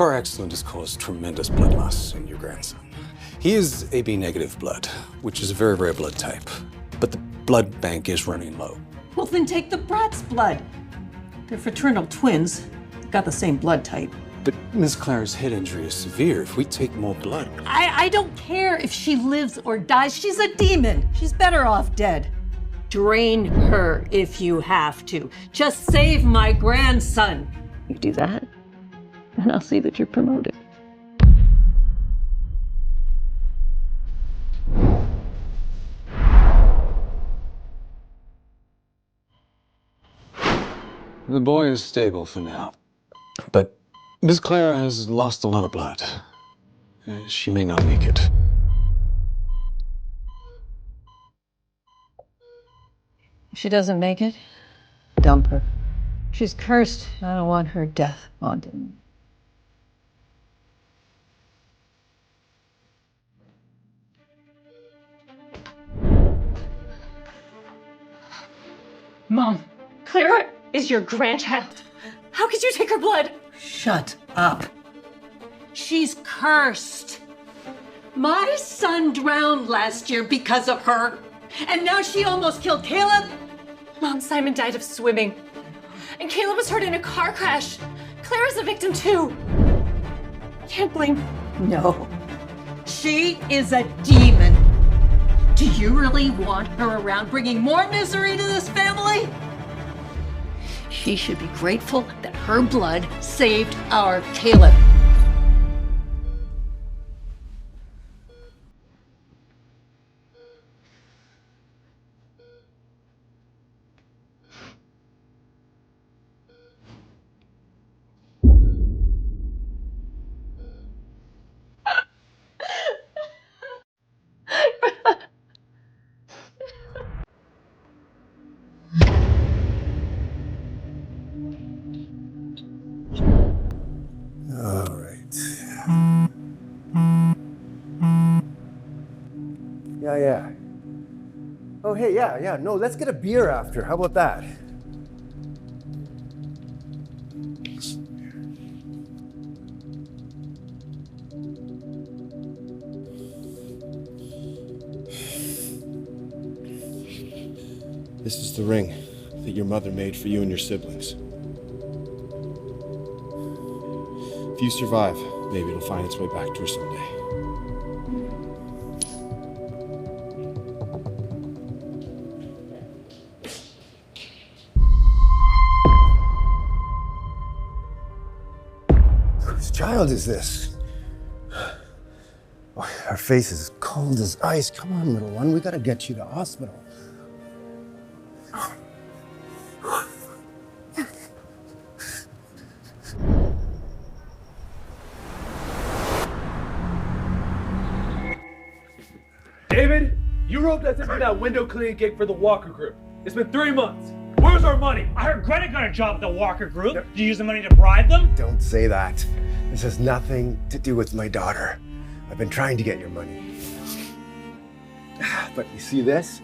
car accident has caused tremendous blood loss in your grandson. He is AB negative blood, which is a very rare blood type, but the blood bank is running low. Well, then take the brat's blood. They're fraternal twins. Got the same blood type. But Miss Clara's head injury is severe. If we take more blood... I don't care if she lives or dies. She's a demon. She's better off dead. Drain her if you have to. Just save my grandson. You do that, and I'll see that you're promoted. The boy is stable for now, but Miss Clara has lost a lot of blood. She may not make it. If she doesn't make it, dump her. She's cursed. I don't want her death haunting me. Mom, Clara is your grandchild. How could you take her blood? Shut up. She's cursed. My son drowned last year because of her, and now she almost killed Caleb. Mom, Simon died of swimming. And Caleb was hurt in a car crash. Clara's a victim too. Can't blame. No. She is a demon. Do you really want her around bringing more misery to this family? She should be grateful that her blood saved our Caleb. All right. Yeah. Oh, hey, yeah. No, let's get a beer after. How about that? This is the ring that your mother made for you and your siblings. If you survive, maybe it'll find its way back to her someday. Whose child is this? Oh, her face is cold as ice. Come on, little one. We gotta get you to the hospital. David, you roped us into that window cleaning gig for the Walker Group. It's been 3 months. Where's our money? I heard Greta got a job at the Walker Group. Did you use the money to bribe them? Don't say that. This has nothing to do with my daughter. I've been trying to get your money. But you see this?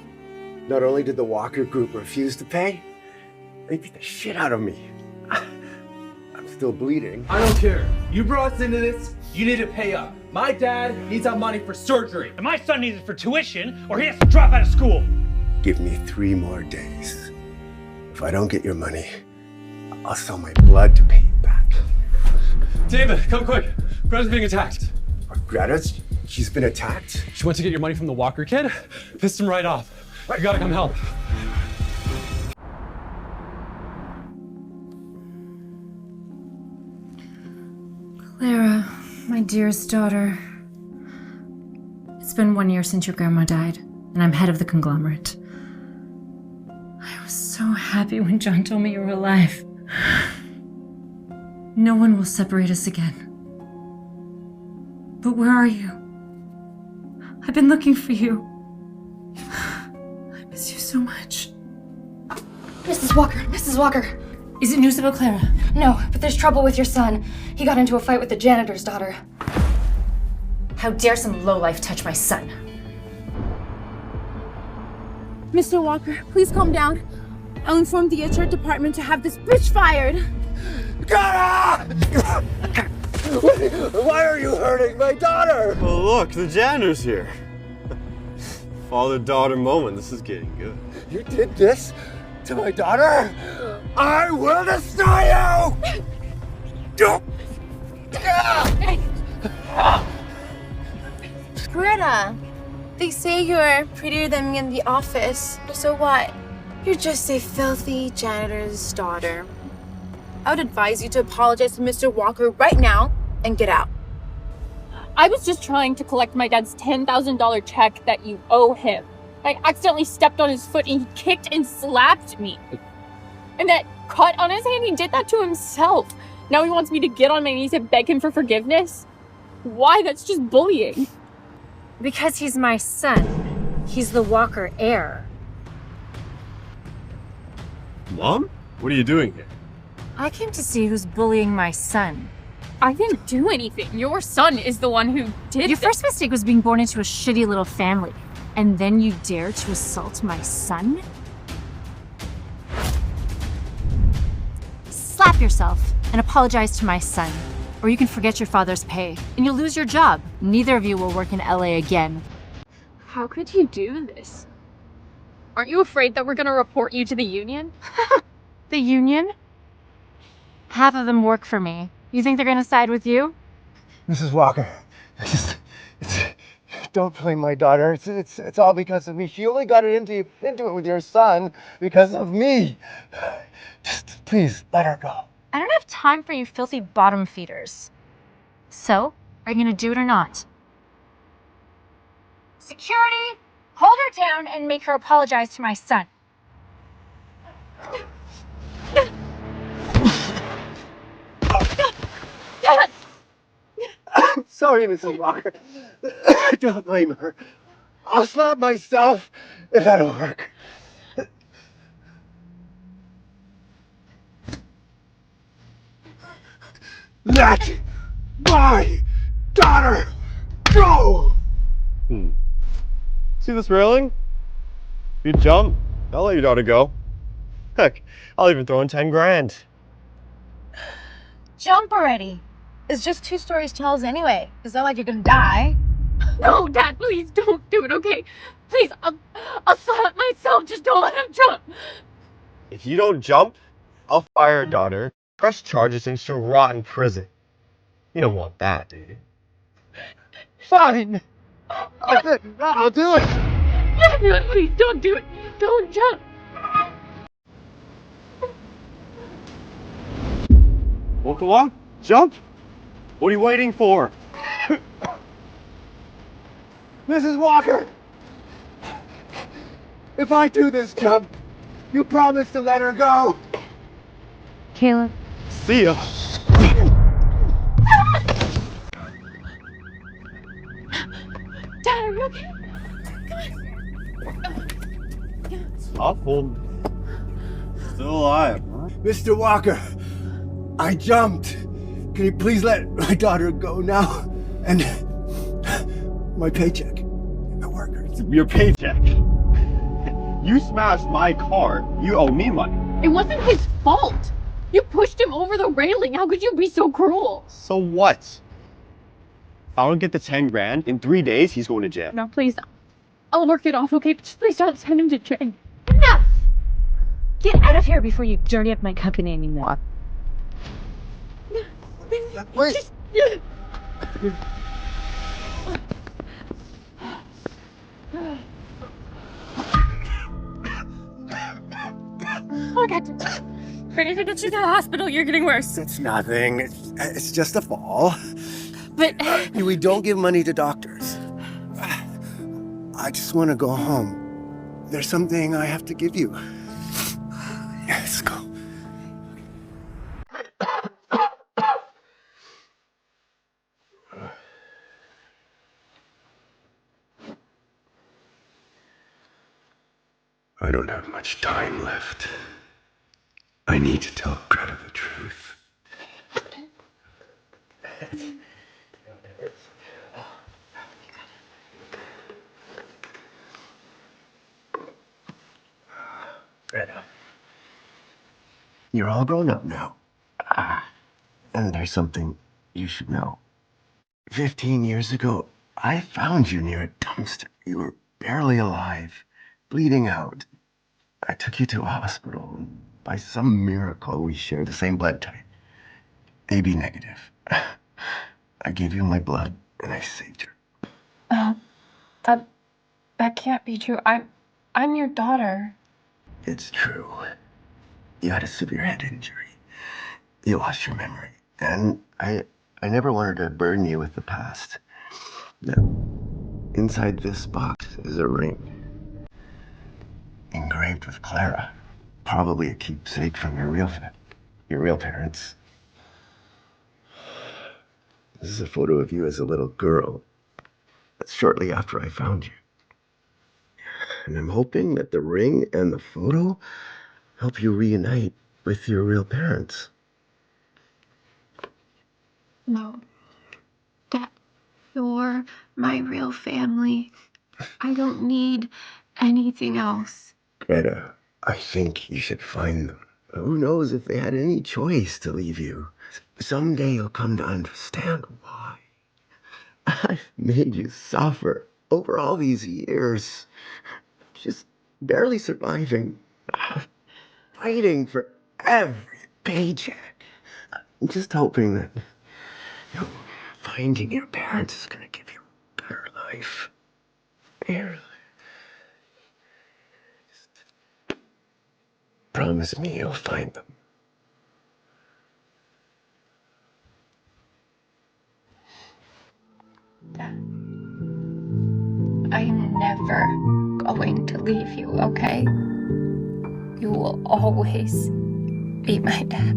Not only did the Walker Group refuse to pay, they beat the shit out of me. I'm still bleeding. I don't care. You brought us into this, you need to pay up. My dad needs our money for surgery. And my son needs it for tuition, or he has to drop out of school. Give me 3 more days. If I don't get your money, I'll sell my blood to pay you back. David, come quick. Greta's being attacked. Greta's? She's been attacked? She went to get your money from the Walker kid, pissed him right off. You gotta come help. Clara, my dearest daughter. It's been 1 year since your grandma died, and I'm head of the conglomerate. I was so happy when John told me you were alive. No one will separate us again. But where are you? I've been looking for you. I miss you so much. Mrs. Walker. Is it news about Clara? No, but there's trouble with your son. He got into a fight with the janitor's daughter. How dare some lowlife touch my son? Mr. Walker, please calm down. I'll inform the HR department to have this bitch fired. Clara! Why are you hurting my daughter? Well, look, the janitor's here. Father-daughter moment. This is getting good. You did this to my daughter? I will destroy you! Greta, they say you're prettier than me in the office. So what? You're just a filthy janitor's daughter. I would advise you to apologize to Mr. Walker right now and get out. I was just trying to collect my dad's $10,000 check that you owe him. I accidentally stepped on his foot and he kicked and slapped me. And that cut on his hand, he did that to himself. Now he wants me to get on my knees and beg him for forgiveness? Why? That's just bullying. Because he's my son. He's the Walker heir. Mom? What are you doing here? I came to see who's bullying my son. I didn't do anything. Your son is the one who did Your first mistake was being born into a shitty little family. And then you dare to assault my son? Slap yourself and apologize to my son. Or you can forget your father's pay, and you'll lose your job. Neither of you will work in LA again. How could you do this? Aren't you afraid that we're gonna report you to the union? The union? Half of them work for me. You think they're gonna side with you? Mrs. Walker, don't blame my daughter. It's all because of me. She only got into it with your son because of me. Just please let her go. I don't have time for you filthy bottom feeders. So, are you gonna do it or not? Security, hold her down and make her apologize to my son. I'm sorry, Mrs. Walker. Don't blame her. I'll slap myself if that'll work. Let my daughter go! See this railing? If you jump, I'll let your daughter go. Heck, I'll even throw in 10 grand. Jump already. It's just 2 stories tall anyway. It's not like you're gonna die. No, Dad, please don't do it, okay? Please, I'll slap myself. Just don't let him jump. If you don't jump, I'll fire your daughter, press charges, and she'll rot in prison. You don't want that, do you? Fine. I'll do it. Dad, please don't do it. Don't jump. Well, come on, jump. What are you waiting for? Mrs. Walker, if I do this jump, you promise to let her go. Caleb. See ya. Dad, are you okay? Stop holding. Still alive, huh? Mr. Walker, I jumped. Can you please let my daughter go now? And my paycheck, my workers. Your paycheck. You smashed my car. You owe me money. It wasn't his fault. You pushed him over the railing. How could you be so cruel? So what? If I don't get the 10 grand, in 3 days, he's going to jail. No, please. I'll work it off, okay? But just please don't send him to jail. Enough! Get out of here before you dirty up my company anymore. Wait. Oh, God. Ready to get you to the hospital. You're getting worse. It's nothing. It's just a fall. But We don't give money to doctors. I just want to go home. There's something I have to give you. Let's go. I don't have much time left. I need to tell Greta the truth. Greta, you're all grown up now. And there's something you should know. 15 years ago, I found you near a dumpster. You were barely alive, bleeding out. I took you to a hospital. By some miracle, we shared the same blood type. AB negative. I gave you my blood, and I saved her. That can't be true. I'm your daughter. It's true. You had a severe head injury. You lost your memory. And I never wanted to burden you with the past. Now, inside this box is a ring. Engraved with Clara. Probably a keepsake from your real parents. This is a photo of you as a little girl. That's shortly after I found you. And I'm hoping that the ring and the photo help you reunite with your real parents. No. Dad, you're my real family. I don't need anything else. Greta, I think you should find them. Who knows if they had any choice to leave you. Someday you'll come to understand why. I've made you suffer over all these years. Just barely surviving. Fighting for every paycheck. I'm just hoping that finding your parents is gonna give you a better life. Here. Just promise me you'll find them. I'm never going to leave you, okay? You will always be my dad.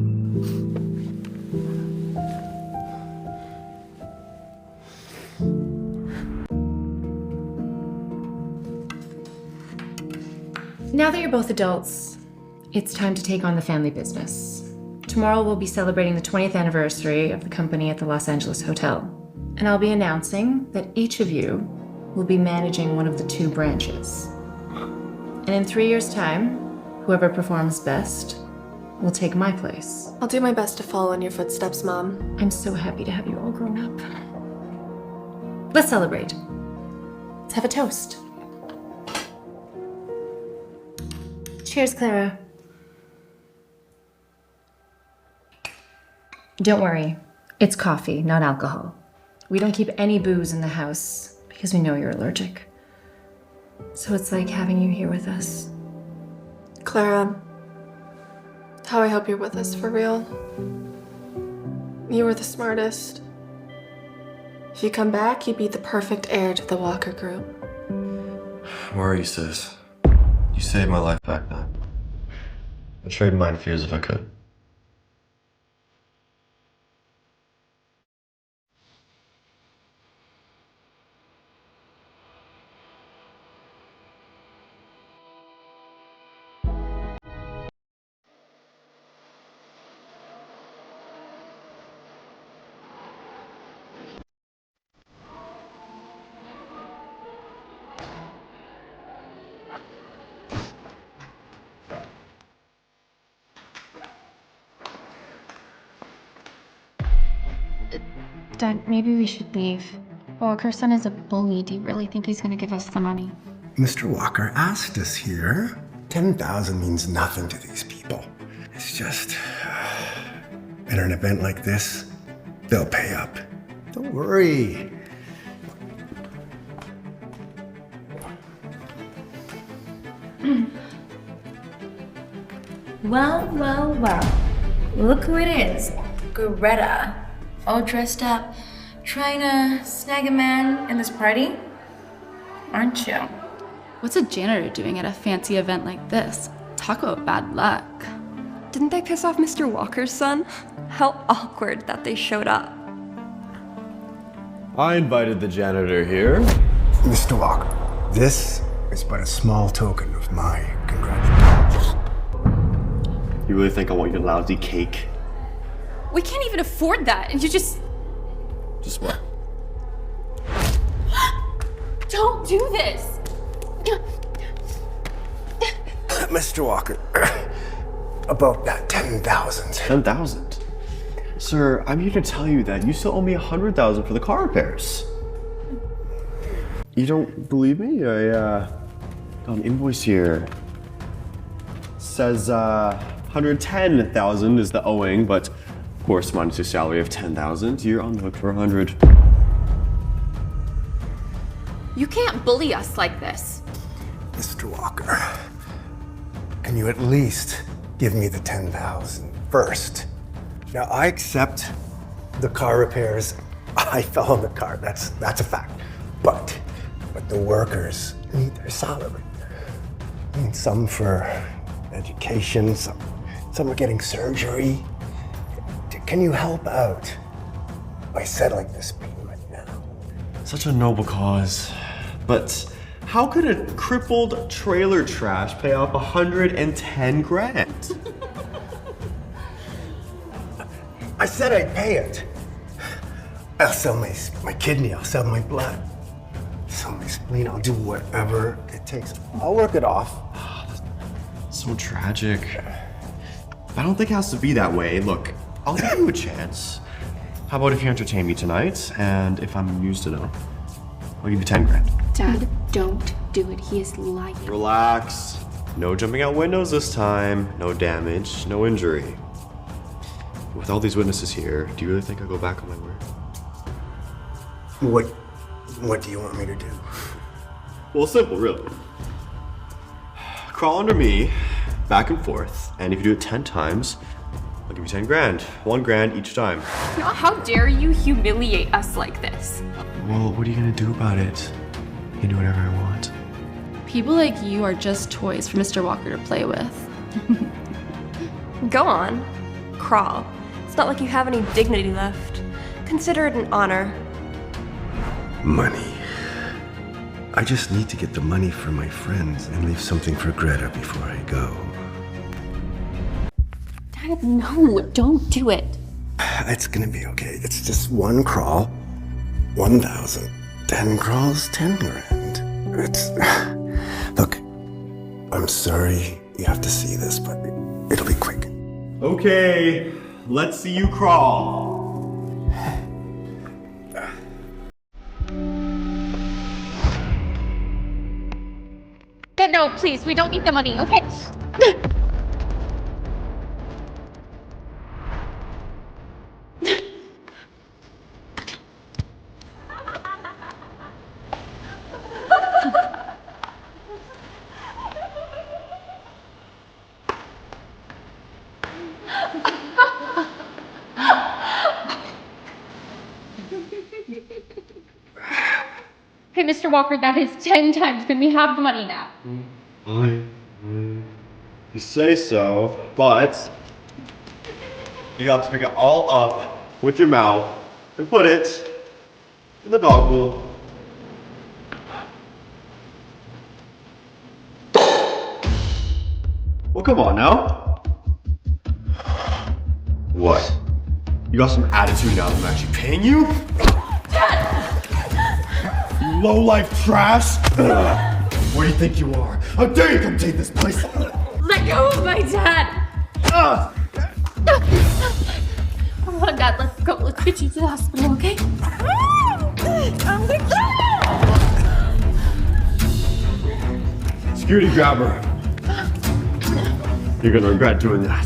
Now that you're both adults, it's time to take on the family business. Tomorrow we'll be celebrating the 20th anniversary of the company at the Los Angeles Hotel. And I'll be announcing that each of you will be managing one of the 2 branches. And in 3 years' time, whoever performs best will take my place. I'll do my best to follow in your footsteps, Mom. I'm so happy to have you all grown up. Let's celebrate. Let's have a toast. Cheers, Clara. Don't worry, it's coffee, not alcohol. We don't keep any booze in the house because we know you're allergic. So it's like having you here with us. Clara, how I hope you're with us for real. You were the smartest. If you come back, you'd be the perfect heir to the Walker Group. Worry, sis. You saved my life back then. I'd trade mine for yours if I could. Dad, maybe we should leave. Walker's son is a bully. Do you really think he's gonna give us the money? Mr. Walker asked us here. 10,000 means nothing to these people. It's just, at an event like this, they'll pay up. Don't worry. Well. Look who it is. Greta. All dressed up, trying to snag a man in this party? Aren't you? What's a janitor doing at a fancy event like this? Talk about bad luck. Didn't they piss off Mr. Walker's son? How awkward that they showed up. I invited the janitor here. Mr. Walker, this is but a small token of my congratulations. You really think I want your lousy cake? We can't even afford that, and you just... Just what? Don't do this! Mr. Walker, about that 10,000. 10,000? Sir, I'm here to tell you that you still owe me $100,000 for the car repairs. You don't believe me? I got an invoice here. Says 110,000 is the owing, but of course minus your salary of 10,000, you're on the hook for 100. You can't bully us like this. Mr. Walker, can you at least give me the 10,000 first? Now, I accept the car repairs. I fell on the car, that's a fact. But the workers need their salary. I mean, some for education, some are getting surgery. Can you help out by settling this payment now? Such a noble cause. But how could a crippled trailer trash pay off 110 grand? I said I'd pay it. I'll sell my kidney, I'll sell my blood. Sell my spleen, I'll do whatever it takes. I'll work it off. So tragic. I don't think it has to be that way. Look, I'll give you a chance. How about if you entertain me tonight, and if I'm amused enough, I'll give you 10 grand. Dad, don't do it. He is lying. Relax. No jumping out windows this time. No damage, no injury. With all these witnesses here, do you really think I'll go back on my word? What do you want me to do? Well, simple, really. Crawl under me, back and forth, and if you do it 10 times, I'll give you 10 grand. 1 grand each time. How dare you humiliate us like this? Well, what are you gonna do about it? You can do whatever I want. People like you are just toys for Mr. Walker to play with. Go on. Crawl. It's not like you have any dignity left. Consider it an honor. Money. I just need to get the money for my friends and leave something for Greta before I go. Dad, no, don't do it. It's gonna be okay. It's just 1 crawl, 1,000. 10 crawls, 10 grand. Look, I'm sorry you have to see this, but it'll be quick. Okay, let's see you crawl. Dad, no, please, we don't need the money, okay? Hey, Mr. Walker, that is 10 times. Can we have the money now? You say so, but you have to pick it all up with your mouth and put it in the dog bowl. Well, come on now. What? You got some attitude now that I'm actually paying you? You low-life trash! What do you think you are? How dare you come take this place? Let go of my dad! Come on, Dad, let's go. Let's get you to the hospital, okay? Security grabber. You're gonna regret doing that.